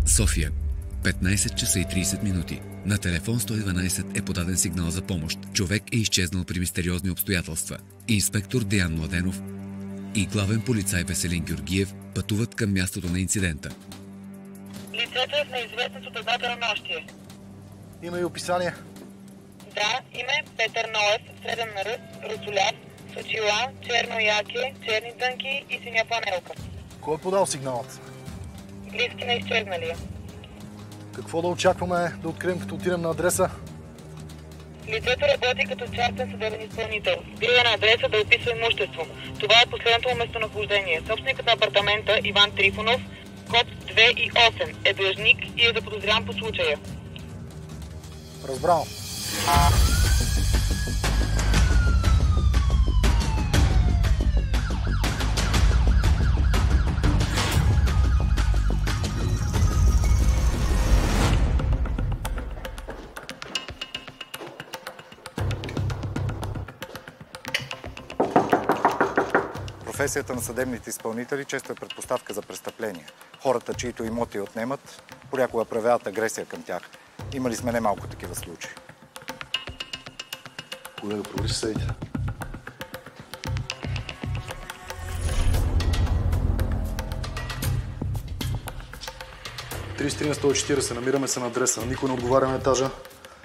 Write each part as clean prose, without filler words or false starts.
София. 15 часа и 30 минути. На телефон 112 е подаден сигнал за помощ. Човек е изчезнал при мистериозни обстоятелства. Инспектор Деян Младенов и главен полицай Веселин Георгиев пътуват към мястото на инцидента. Лицето е в неизвестност от едната нощие. Има и описание? Да, име Петър Ноев, среден ръст, русоляв, с очила, черно яке, черни дънки и синя панелка. Кой е подал сигналът? Близки на изчезналия. Какво да очакваме да открием, като отидем на адреса? Лицето работи като частен съдебен изпълнител. Бил е на адреса да описва имущество. Това е последното му местонахождение. Собственикът на апартамента Иван Трифонов, код 208, е длъжник и е заподозрян по случая. Разбрал. Професията на съдебните изпълнители често е предпоставка за престъпления. Хората, чието имоти отнемат, понякога проявяват агресия към тях. Имали сме немалко такива случаи. Колега, провери съдите. на 140, намираме се на адреса. Никой не отговаря на етажа.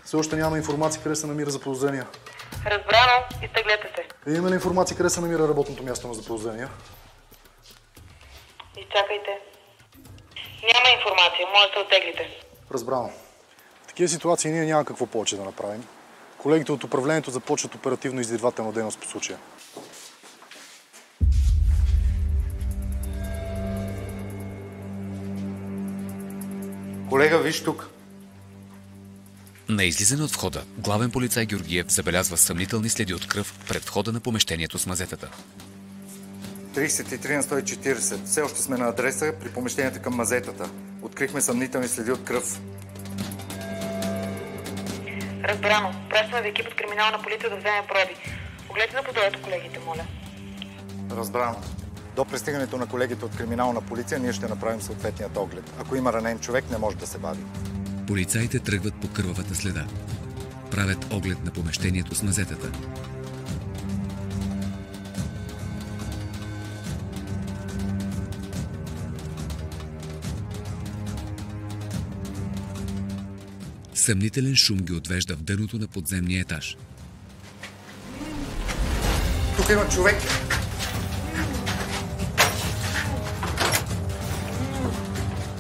Все още няма информация къде се намира заподозрения. Разбрано, изтеглете се. Има ли информация къде се намира работното място на заподозрения? Изчакайте. Няма информация, може да оттеглите. Разбрано. В такива ситуации ние няма какво повече да направим. Колегите от управлението започват оперативно издирвателна дейност по случая. Колега, виж тук. На излизане от входа, главен полицай Георгиев забелязва съмнителни следи от кръв пред входа на помещението с мазетата. 33 на 140. Все още сме на адреса при помещенията към мазетата. Открихме съмнителни следи от кръв. Разбрано. Пращаме ви екип от криминална полиция да вземе проби. Погледайте на подоето колегите, моля. Разбрано. До пристигането на колегите от криминална полиция ние ще направим съответният оглед. Ако има ранен човек, не може да се бави. Полицаите тръгват по кървавата следа. Правят оглед на помещението с мазетата. Съмнителен шум ги отвежда в дъното на подземния етаж. Тук има човек.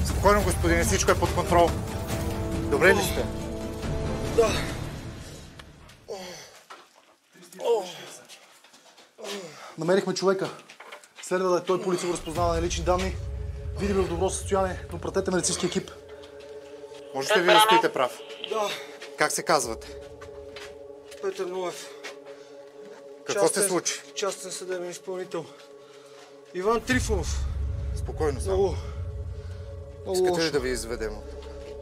Спокойно, господине, всичко е под контрол. Добре ли сте? Да. Намерихме човека. Следва да е той, полиция го разпознава на лични данни. Видимо в добро състояние, но пратете медицински екип. Можете ли да стоите прав? Да. Как се казвате? Петър Ноев. Какво се случи? Частен съдебен изпълнител. Иван Трифонов. Спокойно само. Много Искате лошо. ли да ви изведем?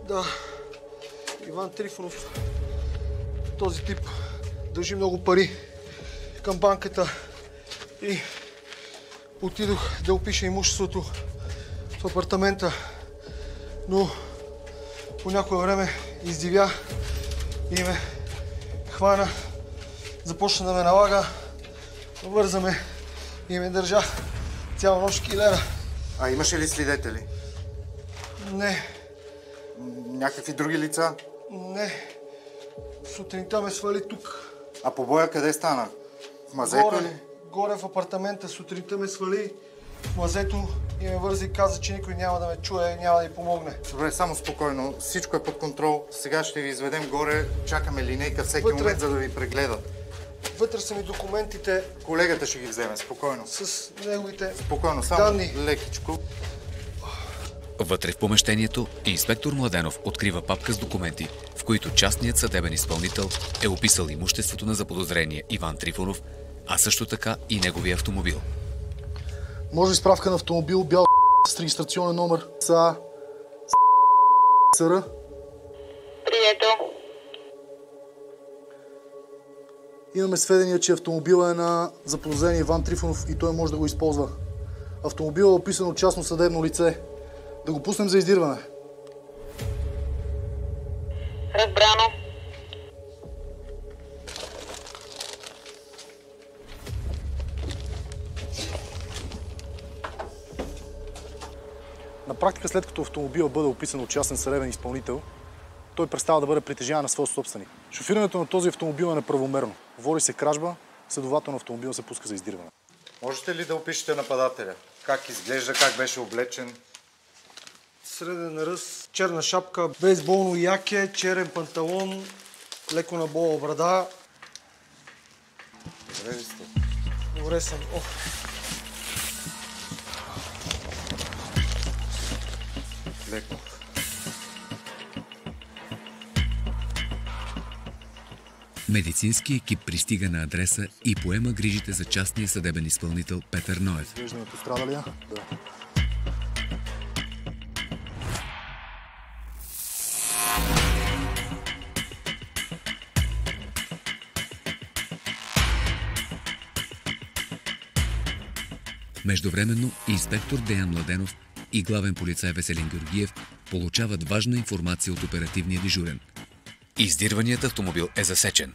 Да. Иван Трифонов. Този тип дължи много пари към банката и отидох да опиша имуществото в апартамента, но по някое време издивя и ме хвана, започна да ме налага, върза ме и ме държа цяла нощ килера. А имаше ли свидетели? Не, Някакви други лица? не. Сутринта ме свали тук. А побоя къде стана? В мазето ли? Горе в апартамента. Сутринта ме свали в мазето и ме вързи и каза, че никой няма да ме чуе и няма да й помогне. Добре, само спокойно. Всичко е под контрол. Сега ще ви изведем горе. Чакаме линейка всеки момент, за да ви прегледат. Вътре са ми документите. Колегата ще ги вземе. Спокойно. С неговите Спокойно, само данни. лекичко. Вътре в помещението инспектор Младенов открива папка с документи, в които частният съдебен изпълнител е описал имуществото на заподозрения Иван Трифонов, а също така и неговия автомобил. Може ли справка на автомобил бял с регистрационен номер СА СР? Прието. Имаме сведения, че автомобилът е на заподозрения Иван Трифонов и той може да го използва. Автомобилът е описан от частно съдебно лице. Да го пуснем за издирване. Разбрано. На практика, след като автомобилът бъде описан от частен съдебен изпълнител, той престава да бъде притежаван на своя собственик. Шофирането на този автомобил е неправомерно. Води се кражба, следователно автомобил се пуска за издирване. Можете ли да опишете нападателя? Как изглежда, как беше облечен? Среден ръст, черна шапка, бейсболно яке, черен панталон, леко набола брада. Добре ли сте? Добре съм. Леко. Медицински екип пристига на адреса и поема грижите за частния съдебен изпълнител Петър Ноев. Виждаме пострадалия? Да. Междувременно инспектор Деян Младенов и главен полицай Веселин Георгиев получават важна информация от оперативния дежурен. Издирваният автомобил е засечен.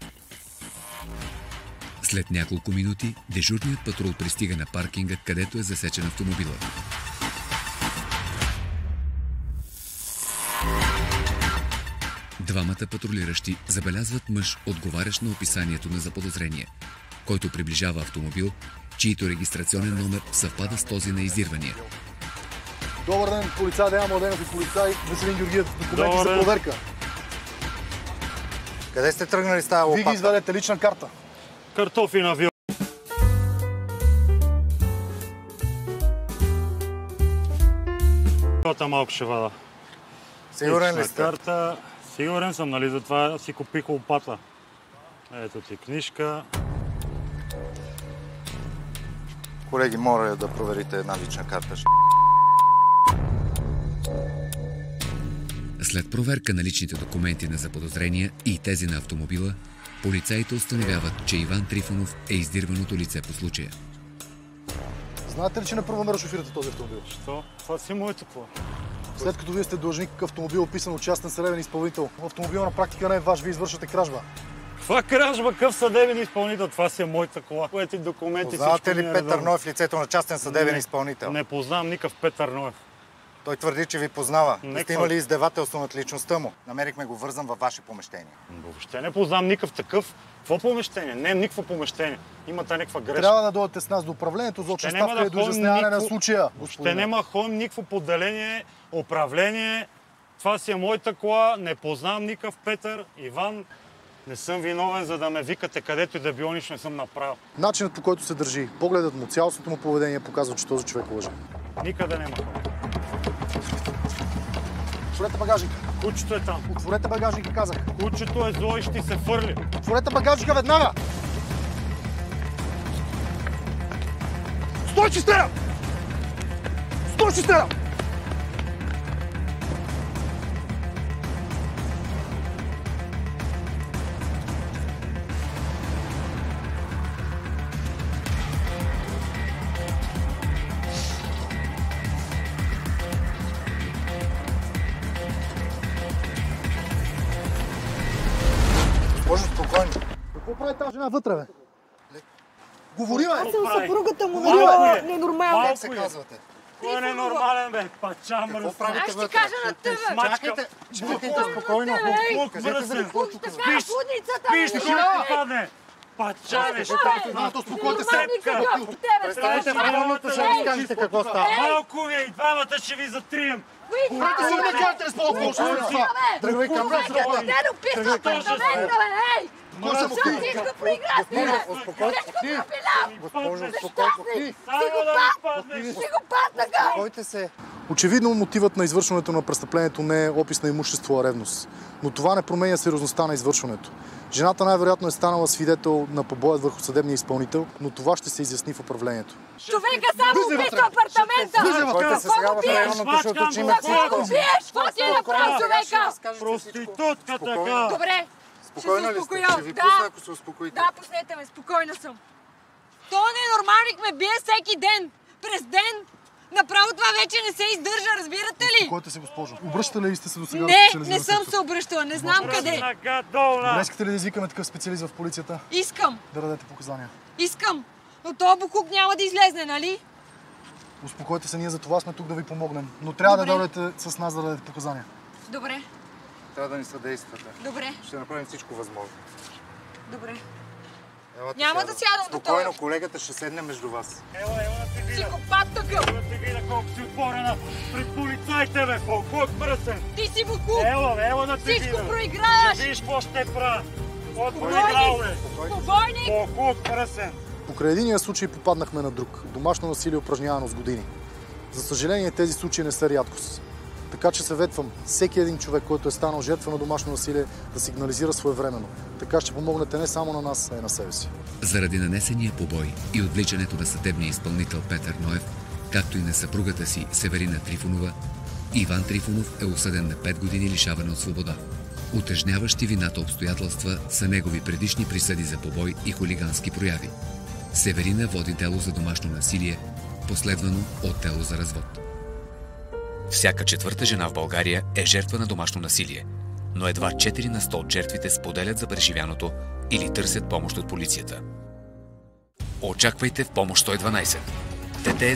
След няколко минути дежурният патрул пристига на паркинга, където е засечен автомобилът. Двамата патрулиращи забелязват мъж, отговарящ на описанието на заподозрение, който приближава автомобил, чийто регистрационен номер съвпада с този на издирвания. Добър ден, полицай Деян Младенов и полицай Веселин Георгиев. Документи за проверка. Къде сте тръгнали с тази лопата? Вие ги извадете лична карта. Картофи на вио. Малко ще вада. Сигурен ли сте? Карта. Сигурен съм, нали, затова си купих лопата. Ето ти книжка. Колеги, моля да проверите една лична карта. След проверка на личните документи на заподозрения и тези на автомобила, полицаите установяват, че Иван Трифонов е издирваното лице по случая. Знаете ли, че неправомерно шофирате този автомобил? Що? Това си моето какво? След като вие сте длъжник, автомобил описан от частен съдебен изпълнител, автомобил на практика не е ваш, вие извършвате кражба. Каква кражба, къв съдебен изпълнител? Това си е моята кола. Тези документи Познавате ли Петър Ноев в лицето на частен съдебен изпълнител? Не познавам никакъв Петър Ноев. Той твърди, че ви познава. Не, Сте имали издевателство над личността му. Намерихме го вързан във ваше помещение. Въобще не познавам никакъв такъв. Какво помещение? Не е никакво помещение. Имате някаква грешка. Трябва да дойдете с нас до управлението за очна ставка и до изясняване на случая. Ще няма ходим никакво поделение, управление. Това си е моята кола. Не познавам никакъв Петър, Иван. Не съм виновен, за да ме викате където и да било, нищо не съм направил. Начинът, по който се държи, погледът му, цялостното му поведение показва, че този човек лъже. Никъде няма. Отворете багажника. Кучето е там. Отворете багажника, казах. Кучето е зло и ще се фърли. Отворете багажника веднага! Стой, че стреля! Стой, че стреля! Боже, спокойно. Какво прави тази жена вътре, бе? Говори, бе! Аз съм съпругата му, Малко е. ненормално. Как се казвате? Кой е ненормален, бе? Пачам, Какво раз. правите Аз ще вътре? кажа на тебе. Чакайте, чакайте спокойно. Кажете за какво тук. Така е будницата. Пиш, не кой живее. ще падне? Пачаме, ще Нато, успокойте се! Нормалник са бил в тебе. Представете правилното, ще разкажете какво става. Малко ви и двамата ще ви затрием. Говорите си, не кажете ли с по-отбор, ще ви това! Тръгвай към нас. Те дописва апартамента, бе, ей! Кой съм Защото ти? ти го проиграш, бе! Успокойте се. Госпожо, успокойте. Психопат, така! Успокойте се. Очевидно мотивът на извършването на престъплението не е опис на имущество, а ревност. Но това не променя сериозността на извършването. Жената най-вероятно е станала свидетел на побоят върху съдебния изпълнител, но това ще се изясни в управлението. Човека само описва апартамента! Успокойте се сега в районното, ще уточним Какво го биеш? Какво ти е направил човека? Проститутка така. Добре, Спокойно ли сте? успокоя. Ще ви пусна, ако се успокоите. Да, пуснете ме, спокойна съм. То ненормалник ме бие всеки ден. През ден. Направо това вече не се издържа, разбирате ли? Успокойте се, госпожо. Обръщате ли сте се до сега? Не съм се обръщала, не знам къде. Добре, искате ли да извикаме такъв специалист в полицията? Искам, Да дадете показания. искам. Но този букук няма да излезне, нали? Успокойте се, ние за това сме тук да ви помогнем. Но трябва Добре. да дойдете с нас да дадете показания. Добре, Трябва да ни съдействате. добре, Ще направим всичко възможно. добре. Елате, Няма да сядам до Спокойно, този. колегата ще седне между вас. Ела да ти видя. Психопат такъв. Ела да ти видя колко си отворена пред полицайите, бе, колко мръсен. Ти си букук. Ела да ти видя. Всичко проиграваш. Ще видиш какво ще правя. От проиграл, бе. Спокойни. Колко мръсен. Покрай единия случай попаднахме на друг. Домашно насилие, упражнявано с години. За съжаление, тези случаи не са рядкост. Така че съветвам всеки един човек, който е станал жертва на домашно насилие, да сигнализира своевременно. Така ще помогнете не само на нас, а и на себе си. Заради нанесения побой и отвличането на съдебния изпълнител Петър Ноев, както и на съпругата си Северина Трифонова, Иван Трифонов е осъден на 5 години лишаване от свобода. Утежняващи вината обстоятелства са негови предишни присъди за побой и хулигански прояви. Северина води дело за домашно насилие, последвано от дело за развод. Всяка четвърта жена в България е жертва на домашно насилие, но едва 4 на 100 от жертвите споделят за преживяното или търсят помощ от полицията. Очаквайте в помощ 112. Дете е